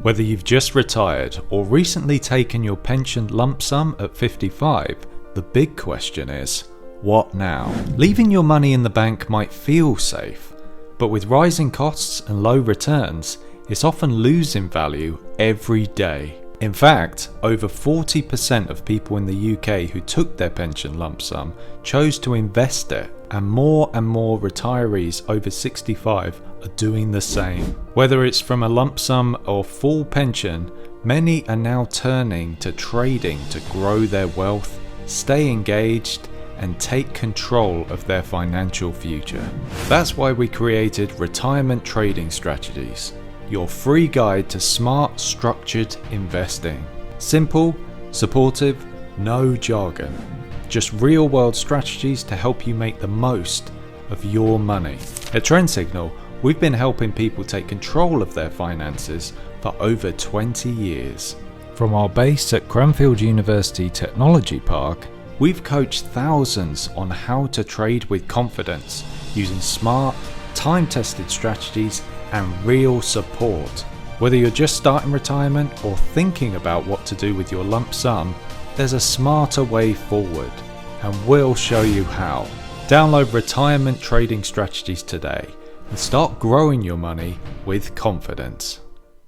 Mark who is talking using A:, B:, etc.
A: Whether you've just retired or recently taken your pension lump sum at 55, the big question is, what now? Leaving your money in the bank might feel safe, but with rising costs and low returns, it's often losing value every day. In fact, over 40% of people in the UK who took their pension lump sum chose to invest it, and more retirees over 65 are doing the same. Whether it's from a lump sum or full pension, many are now turning to trading to grow their wealth, stay engaged, and take control of their financial future. That's why we created Retirement Trading Strategies, your free guide to smart, structured investing. Simple, supportive, no jargon. Just real-world strategies to help you make the most of your money. At Trend Signal, we've been helping people take control of their finances for over 20 years. From our base at Cranfield University Technology Park, we've coached thousands on how to trade with confidence using smart, time-tested strategies and real support. Whether you're just starting retirement or thinking about what to do with your lump sum, there's a smarter way forward, and we'll show you how. Download Retirement Trading Strategies today and start growing your money with confidence.